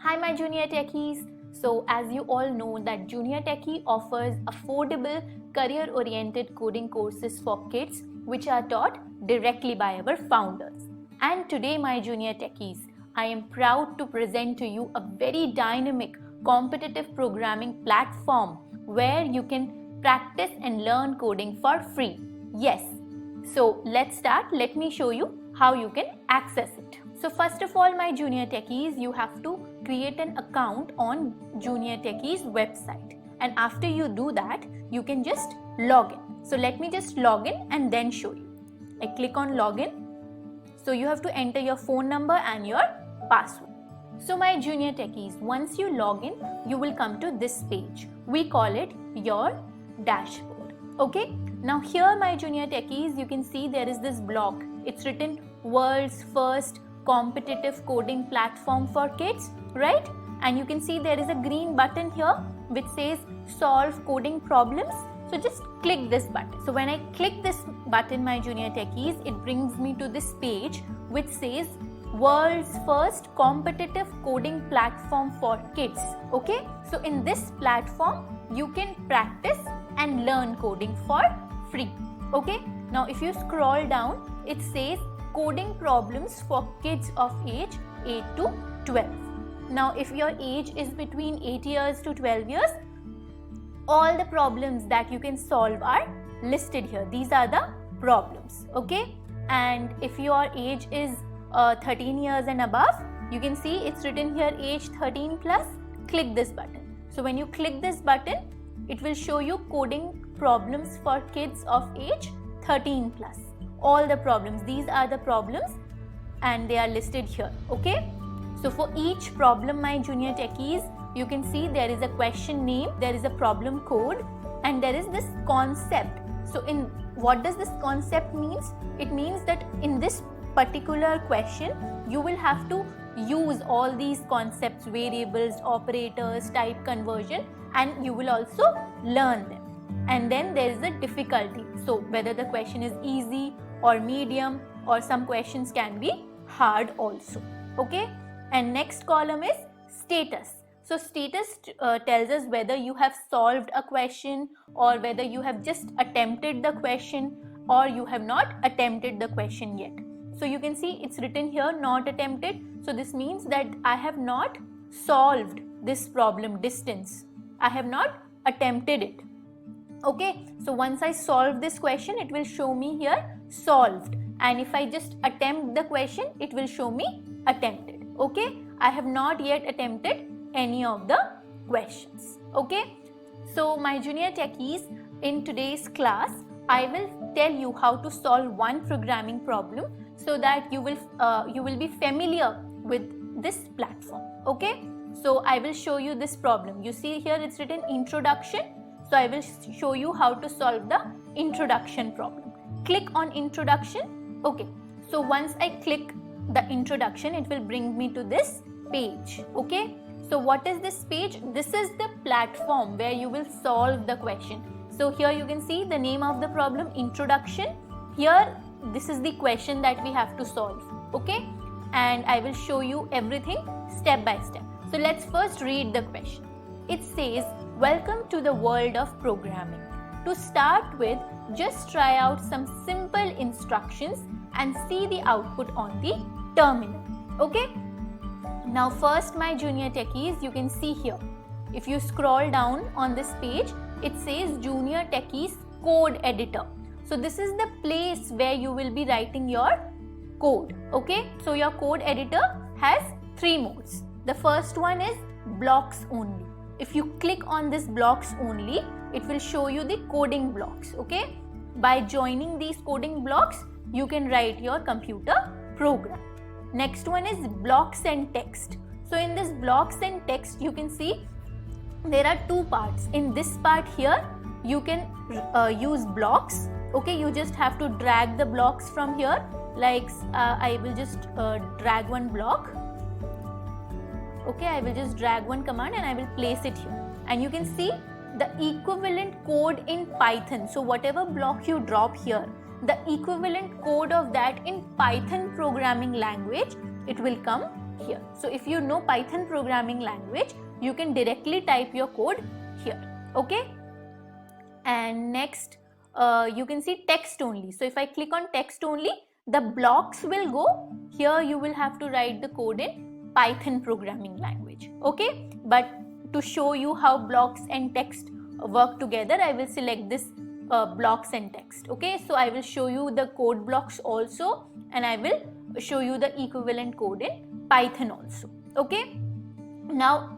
Hi my Junior Techies. So as you all know that Junior Techie offers affordable career-oriented coding courses for kids which are taught directly by our founders. And today my Junior Techies, I am proud to present to you a very dynamic competitive programming platform where you can practice and learn coding for free. Yes. So let's start. Let me show you how you can access it. So first of all, my Junior Techies, you have to create an account on Junior Techies website. And after you do that, you can just log in. So let me just log in and then show you. I click on login. So you have to enter your phone number and your password. So my Junior Techies, once you log in, you will come to this page. We call it your dashboard. Okay. Now here my Junior Techies, you can see there is this block. It's written world's first competitive coding platform for kids, right? And you can see there is a green button here which says solve coding problems. So just click this button. So when I click this button, my Junior Techies, it brings me to this page which says world's first competitive coding platform for kids. Okay, so in this platform you can practice and learn coding for free. Okay, now if you scroll down, it says coding problems for kids of age 8 to 12. Now if your age is between 8 years to 12 years, all the problems that you can solve are listed here. These are the problems. Okay, and if your age is 13 years and above, you can see it's written here age 13 plus. Click this button. So when you click this button, it will show you coding problems for kids of age 13 plus. All the problems, these are the problems and they are listed here. Okay, so for each problem, my Junior Techies, you can see there is a question name, there is a problem code, and there is this concept. So in what does this concept means? It means that in this particular question you will have to use all these concepts, variables, operators, type conversion, and you will also learn them. And then there is a difficulty, so whether the question is easy or medium, or some questions can be hard also. Okay, and next column is status. So status tells us whether you have solved a question or whether you have just attempted the question or you have not attempted the question yet. So you can see it's written here not attempted. So this means that I have not solved this problem distance. I have not attempted it. Okay, so once I solve this question, it will show me here solved. And if I just attempt the question, it will show me attempted. Okay, I have not yet attempted any of the questions. Okay, so my Junior Techies, in today's class, I will tell you how to solve one programming problem so that you will be familiar with this platform. Okay, so I will show you this problem. You see here it's written introduction. So I will show you how to solve the introduction problem. Click on introduction. Okay, so once I click the introduction, it will bring me to this page. Okay, so what is this page? This is the platform where you will solve the question. So here you can see the name of the problem, introduction. Here this is the question that we have to solve. Okay, and I will show you everything step by step. So let's first read the question. It says, welcome to the world of programming. To start with, just try out some simple instructions and see the output on the terminal. Okay, now first my Junior Techies, you can see here, if you scroll down on this page, it says Junior Techies code editor. So this is the place where you will be writing your code. Okay, so your code editor has 3 modes. The first one is blocks only. If you click on this blocks only, it will show you the coding blocks. Okay, by joining these coding blocks, you can write your computer program. Next one is blocks and text. So in this blocks and text, you can see there are 2 parts. In this part here, you can use blocks. Okay, you just have to drag the blocks from here. Like I will just drag one block. Okay, I will just drag one command and I will place it here. And you can see the equivalent code in Python. So whatever block you drop here, the equivalent code of that in Python programming language, it will come here. So if you know Python programming language, you can directly type your code here. Okay, and next you can see text only. So if I click on text only, the blocks will go here. You will have to write the code in Python programming language. Okay, but to show you how blocks and text work together, I will select this blocks and text. Okay, so I will show you the code blocks also, and I will show you the equivalent code in Python also. Okay, now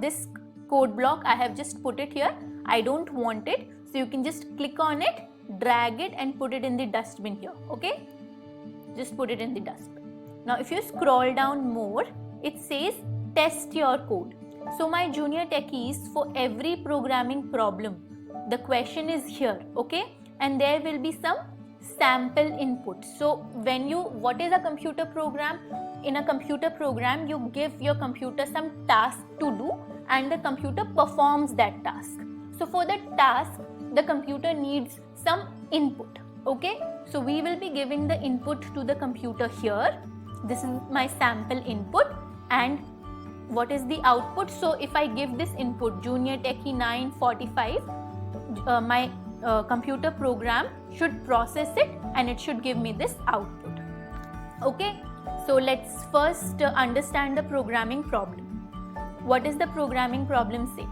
this code block I have just put it here. I don't want it, so you can just click on it, drag it and put it in the dustbin here. Okay, just put it in the dustbin. Now if you scroll down more, it says test your code. So my junior techies, for every programming problem, the question is here. Okay, and there will be some sample input. So when you, what is a computer program? In a computer program, you give your computer some task to do, and the computer performs that task. So for the task, the computer needs some input. Okay, so we will be giving the input to the computer here. This is my sample input, and what is the output? So if I give this input Junior Techie 945, my computer program should process it and it should give me this output. Okay, so let's first understand the programming problem. What does the programming problem say?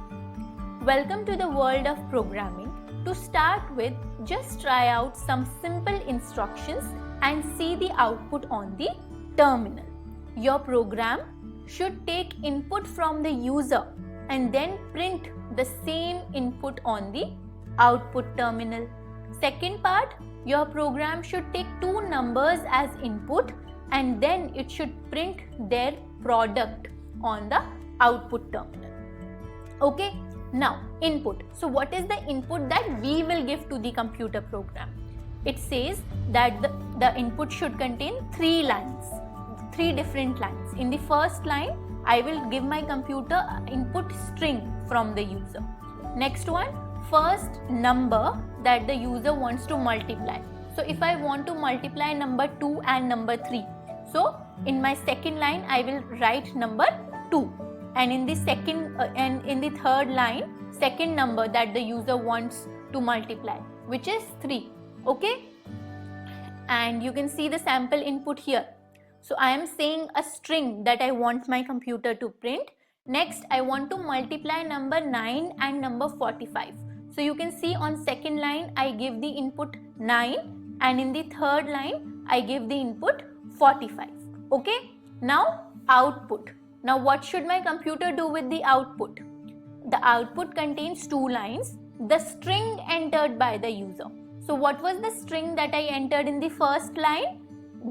Welcome to the world of programming. To start with, just try out some simple instructions and see the output on the terminal. Your program should take input from the user and then print the same input on the output terminal. Second part, your program should take two numbers as input and then it should print their product on the output terminal. Okay, now input. So what is the input that we will give to the computer program? It says that the input should contain 3 lines, 3 different lines. In the first line, I will give my computer input string from the user. Next one, first number that the user wants to multiply. So if I want to multiply number 2 and number 3, so in my second line I will write number 2, and in the second and in the third line, second number that the user wants to multiply, which is 3. Okay, and you can see the sample input here. So I am saying a string that I want my computer to print. Next, I want to multiply number 9 and number 45. So you can see on second line I give the input 9, and in the third line I give the input 45. Okay, now output. Now what should my computer do with the output? The output contains 2 lines, the string entered by the user. So what was the string that I entered in the first line?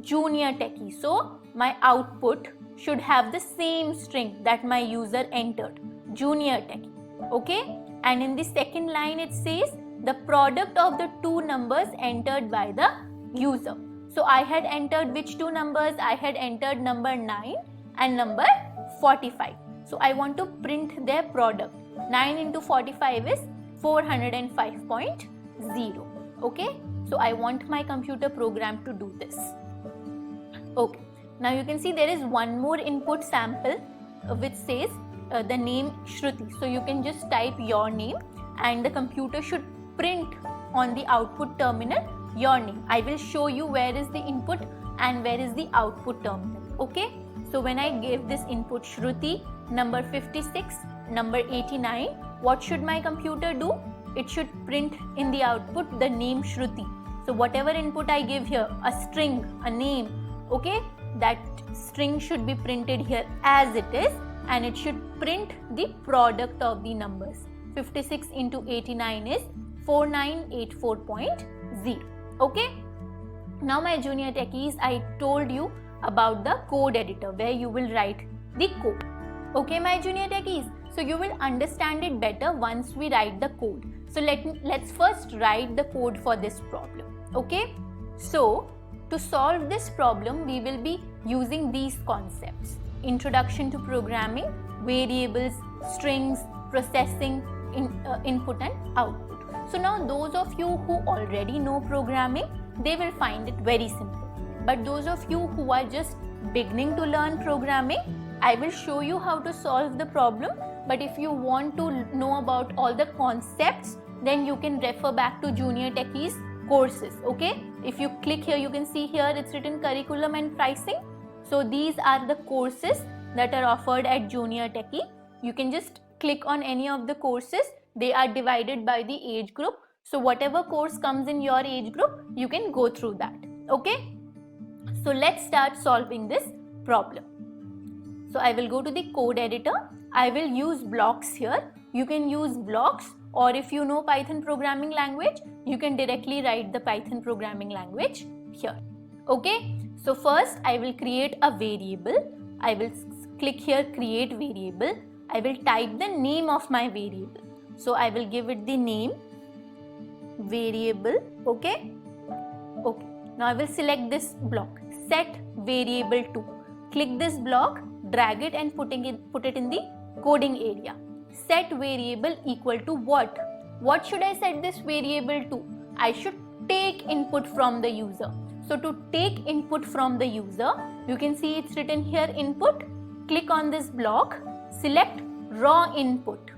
Junior Techie. So my output should have the same string that my user entered, Junior Techie. Okay, and in the second line it says the product of the 2 numbers entered by the user. So I had entered which 2 numbers? I had entered number 9 and number 45. So I want to print their product. 9 into 45 is 405.0. Okay, so I want my computer program to do this. Okay, now you can see there is one more input sample which says the name Shruti. So you can just type your name and the computer should print on the output terminal your name. I will show you where is the input and where is the output terminal. Okay, so when I give this input Shruti, number 56, number 89, what should my computer do? It should print in the output the name Shruti. So whatever input I give here, a string, a name, okay, that string should be printed here as it is, and it should print the product of the numbers. 56 into 89 is 4984.0. Okay, now my junior techies, I told you about the code editor where you will write the code. Okay, my junior techies, so you will understand it better once we write the code. So let's first write the code for this problem. Okay, so to solve this problem, we will be using these concepts: introduction to programming, variables, strings, processing, input and output. So now those of you who already know programming, they will find it very simple. But those of you who are just beginning to learn programming, I will show you how to solve the problem, but if you want to know about all the concepts, then you can refer back to Junior Techies courses. Okay, if you click here, you can see here it's written curriculum and pricing. So these are the courses that are offered at Junior Techie. You can just click on any of the courses. They are divided by the age group. So whatever course comes in your age group, you can go through that. Okay, so let's start solving this problem. So I will go to the code editor. I will use blocks here. You can use blocks, or if you know Python programming language, you can directly write the Python programming language here. Okay, so first I will create a variable. I will click here create variable. I will type the name of my variable. So I will give it the name variable. Okay, okay. Now I will select this block, set variable to. Click this block, drag it and put it in the coding area. Set variable equal to what? What should I set this variable to? I should take input from the user. So to take input from the user, you can see it's written here input. Click on this block, select raw input.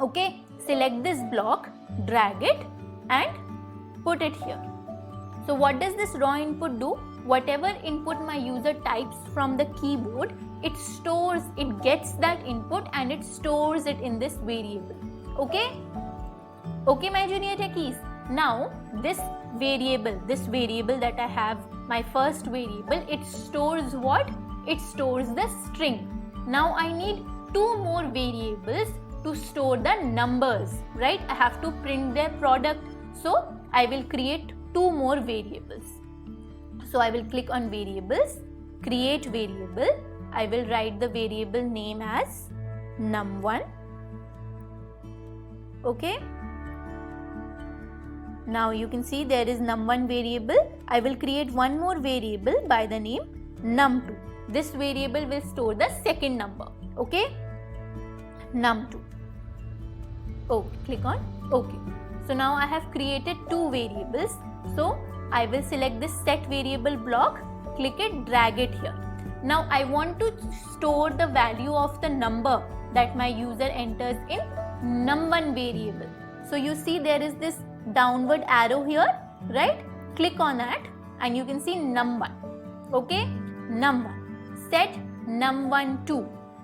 Okay, select this block, drag it and put it here. So what does this raw input do? Whatever input my user types from the keyboard, it gets that input and it stores it in this variable. Okay? Okay, my Junior Techies. Now, this variable that I have, my first variable, it stores what? It stores the string. Now I need two more variables to store the numbers, right? I have to print their product. So I will create two more variables. So I will click on variables, create variable. I will write the variable name as num1. Okay. Now you can see there is num1 variable. I will create one more variable by the name num2. This variable will store the second number. Okay. Num2. Oh, click on OK. So now I have created two variables. So I will select this set variable block, click it, drag it here. Now I want to store the value of the number that my user enters in num1 variable. So you see there is this downward arrow here, right? Click on that and you can see num1. Okay, num1. Set num1 to.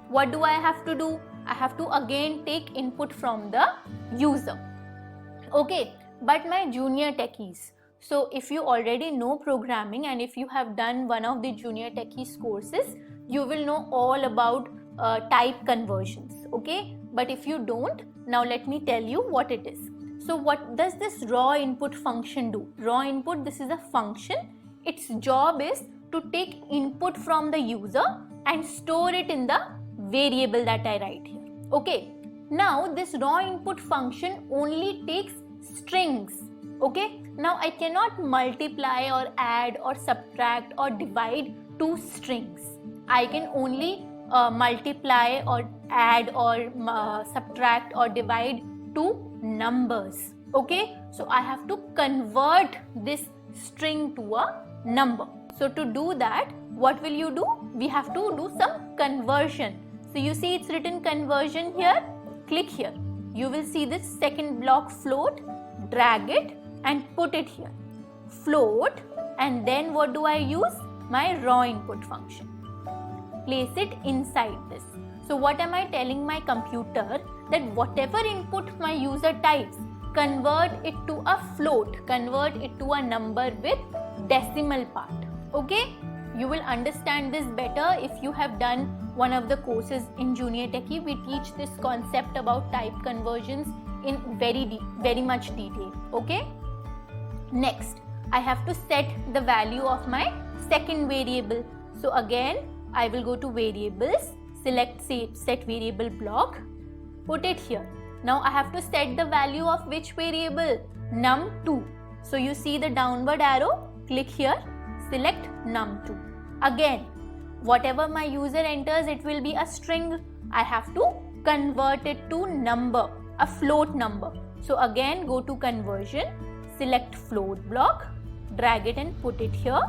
What do I have to do? I have to again take input from the user. Okay, but my Junior Techies. So if you already know programming and if you have done one of the Junior Techies courses, you will know all about type conversions. Okay, but if you don't, now let me tell you what it is. So what does this raw input function do? Raw input, this is a function. Its job is to take input from the user and store it in the variable that I write here. Okay, now this raw input function only takes strings. Okay, now I cannot multiply or add or subtract or divide two strings. I can only multiply or add or subtract or divide two numbers. Okay, so I have to convert this string to a number. So to do that, what will you do? We have to do some conversion. So you see it's written conversion here. Click here. You will see this second block float. Drag it and put it here. Float, and then what do I use? My raw input function. Place it inside this. So what am I telling my computer? That whatever input my user types, convert it to a float, convert it to a number with decimal part. Okay, you will understand this better if you have done one of the courses in Junior Techie. We teach this concept about type conversions in very much detail. Okay, next I have to set the value of my second variable. So again I will go to variables, select set variable block, put it here. Now I have to set the value of which variable? num2. So you see the downward arrow, click here, select num2. Again, whatever my user enters, it will be a string. I have to convert it to number, a float number. So again go to conversion, select float block, drag it and put it here.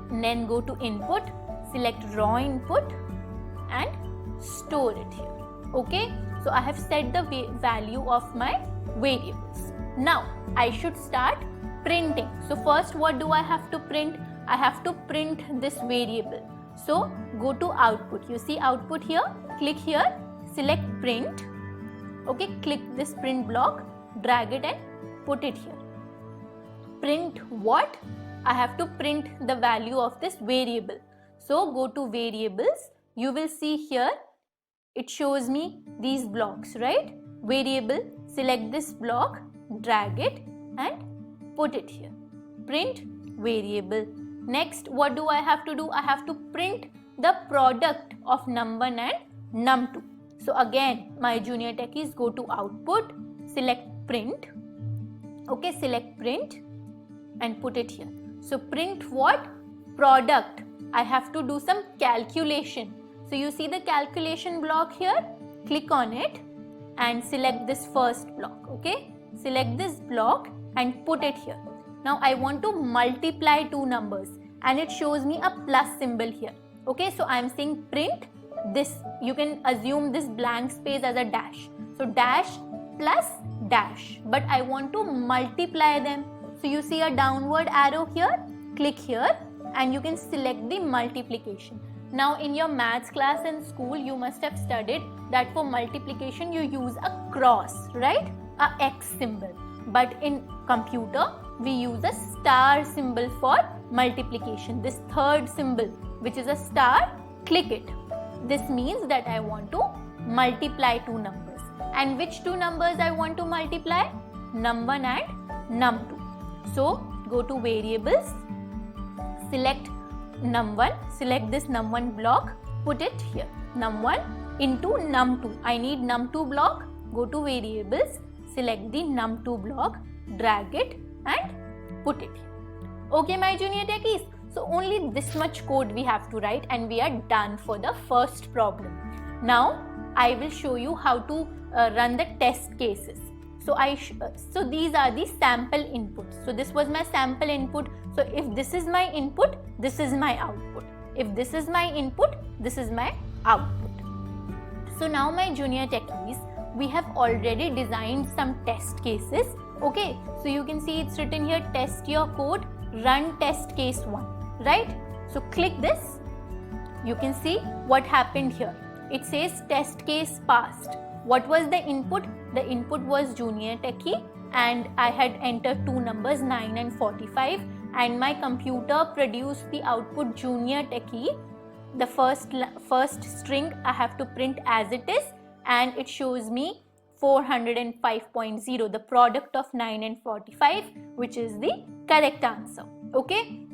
And then go to input, select raw input, and store it here. Okay, so I have set the value of my variables. Now I should start printing. So first, what do I have to print? I have to print this variable. So go to output. You see output here, click here, select print. Okay, click this print block, drag it and put it here. Print what? I have to print the value of this variable. So go to variables. You will see here it shows me these blocks, right? Variable, select this block, drag it and put it here. Print variable. Next, what do I have to do? I have to print the product of num1 and num2. So again, my junior techies, go to output, select print. Okay, select print and put it here. So print what? Product. I have to do some calculation. So you see the calculation block here? Click on it and select this first block. Okay, select this block and put it here. Now I want to multiply two numbers and it shows me a plus symbol here. Okay, so I am saying print this. You can assume this blank space as a dash. So dash plus dash, but I want to multiply them. So you see a downward arrow here, click here and you can select the multiplication. Now in your maths class in school, you must have studied that for multiplication you use a cross, right? A X symbol. But in computer, we use a star symbol for multiplication. This third symbol, which is a star, click it. This means that I want to multiply two numbers. And which two numbers I want to multiply? Num1 and num2. So go to variables, select num1, select this num1 block, put it here. Num1 into num2. I need num2 block, go to variables, select the num2 block, drag it and put it here. Okay, my junior techies. So only this much code we have to write and we are done for the first problem. Now I will show you how to run the test cases. So these are the sample inputs. So this was my sample input. So if this is my input, this is my output. If this is my input, this is my output. So now my junior techies, we have already designed some test cases. Okay, so you can see it's written here, test your code, run test case 1, right? So click this. You can see what happened here. It says test case passed. What was the input? The input was junior techie and I had entered two numbers 9 and 45 and my computer produced the output junior techie. The first string I have to print as it is and it shows me 405.0, the product of 9 and 45, which is the correct answer. Okay,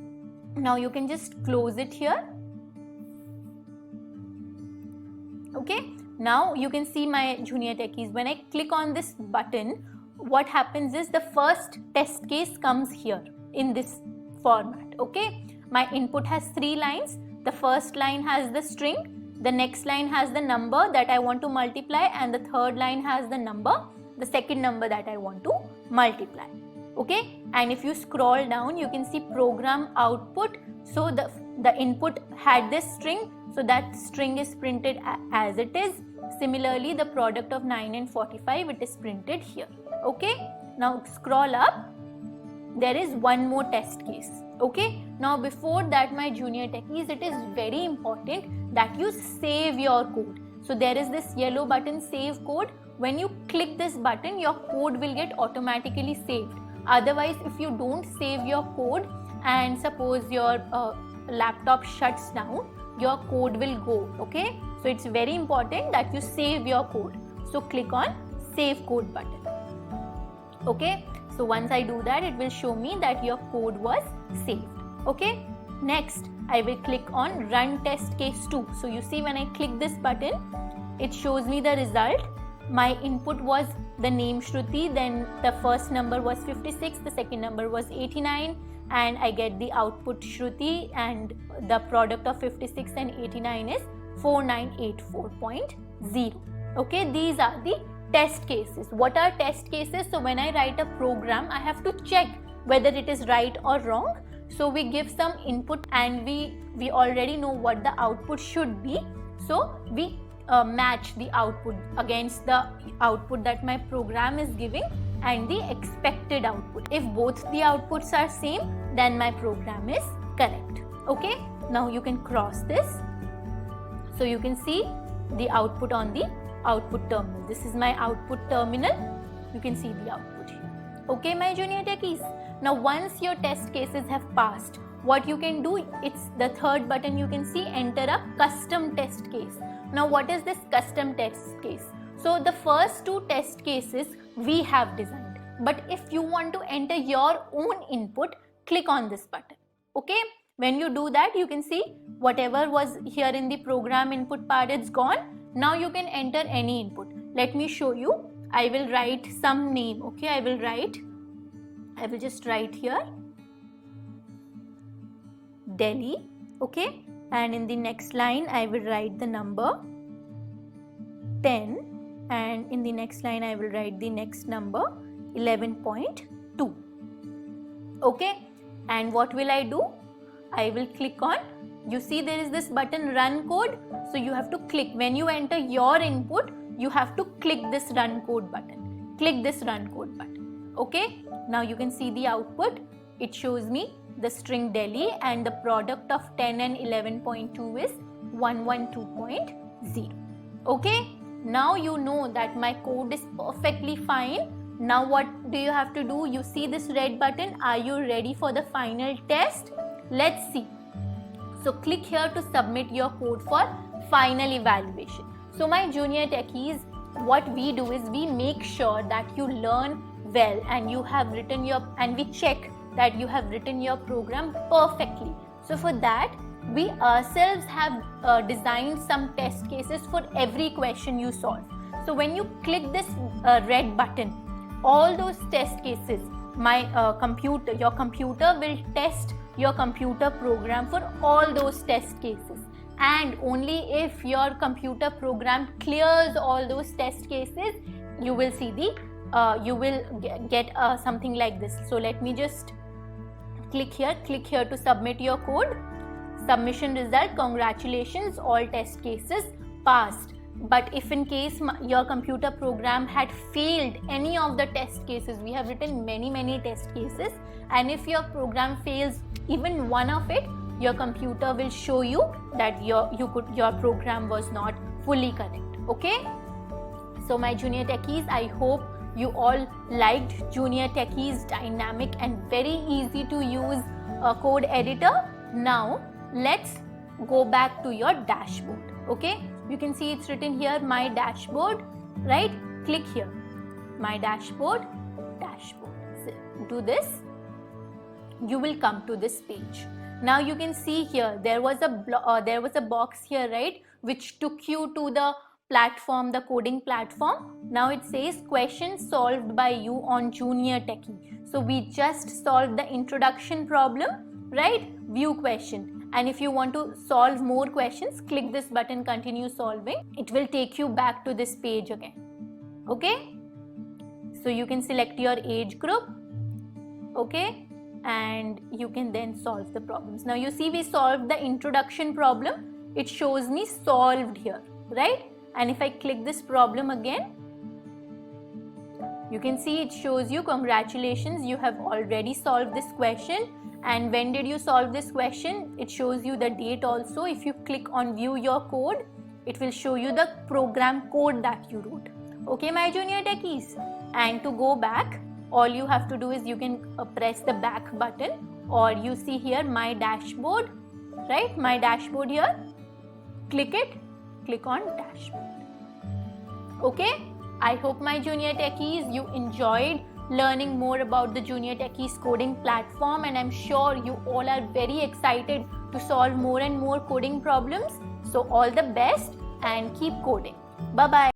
now you can just close it here. Okay, now you can see my junior techies. When I click on this button, what happens is the first test case comes here in this format. Okay, my input has 3 lines. The first line has the string, the next line has the number that I want to multiply, and the third line has the number, the second number that I want to multiply. Okay, and if you scroll down, you can see program output. So the input had this string, so that string is printed as it is. Similarly, the product of 9 and 45, it is printed here. Okay, now scroll up. There is one more test case. Okay, now before that, my junior techies, it is very important that you save your code. So there is this yellow button, save code. When you click this button, your code will get automatically saved. Otherwise, if you don't save your code and suppose your laptop shuts down, your code will go. Okay, so it's very important that you save your code. So click on save code button. Okay, so once I do that, it will show me that your code was saved. Okay, next I will click on run test case 2. So you see, when I click this button, it shows me the result. My input was the name Shruti, then the first number was 56, the second number was 89, and I get the output Shruti, and the product of 56 and 89 is 4984.0. Okay, these are the test cases. What are test cases? So when I write a program, I have to check whether it is right or wrong. So we give some input and we already know what the output should be. So we match the output against the output that my program is giving and the expected output. If both the outputs are same, then my program is correct. Okay, now you can cross this. So you can see the output on the output terminal. This is my output terminal. You can see the output here. Okay, my junior techies. Now once your test cases have passed, what you can do, it's the third button you can see, enter a custom test case. Now what is this custom test case? So the first two test cases we have designed, but if you want to enter your own input, click on this button. Okay, when you do that, you can see whatever was here in the program input part, it's gone. Now you can enter any input. Let me show you. I will write some name. Okay, I will just write here Delhi. Okay, and in the next line I will write the number 10, and in the next line I will write the next number 11.2. Okay, and what will I do? I will click on, you see there is this button run code, so you have to click. When you enter your input, you have to click this run code button. Click this run code button. Okay, now you can see the output. It shows me the string Delhi and the product of 10 and 11.2 is 112.0. Okay, now you know that my code is perfectly fine. Now what do you have to do? You see this red button. Are you ready for the final test? Let's see. So click here to submit your code for final evaluation. So my junior techies, what we do is we make sure that you learn well and you have written and we check that you have written your program perfectly. So for that, we ourselves have designed some test cases for every question you solve. So when you click this red button, all those test cases, your computer will test your computer program for all those test cases. And only if your computer program clears all those test cases, you will see you will get something like this. So let me just click here to submit your code. Submission result, congratulations, all test cases passed. But if in case your computer program had failed any of the test cases, we have written many test cases, and if your program fails even one of it, your computer will show you that your program was not fully correct. Okay, so my junior techies, I hope you all liked Junior Techies dynamic and very easy to use code editor. Now let's go back to your dashboard. Okay, you can see it's written here my dashboard, right? Click here, my dashboard. So do this, you will come to this page. Now you can see here there was a box here, right, which took you to the platform, the coding platform. Now it says questions solved by you on Junior Techie. So we just solved the introduction problem, right? View question. And if you want to solve more questions, click this button, continue solving. It will take you back to this page again. Okay, so you can select your age group. Okay, and you can then solve the problems. Now you see we solved the introduction problem. It shows me solved here, right? And if I click this problem again, you can see it shows you congratulations, you have already solved this question. And when did you solve this question? It shows you the date also. If you click on view your code, it will show you the program code that you wrote. Okay, my junior techies. And to go back, all you have to do is you can press the back button, or you see here my dashboard, right? My dashboard here. Click it. Click on dashboard. Okay, I hope my junior techies you enjoyed learning more about the Junior Techies coding platform, and I'm sure you all are very excited to solve more and more coding problems. So all the best and keep coding. Bye bye.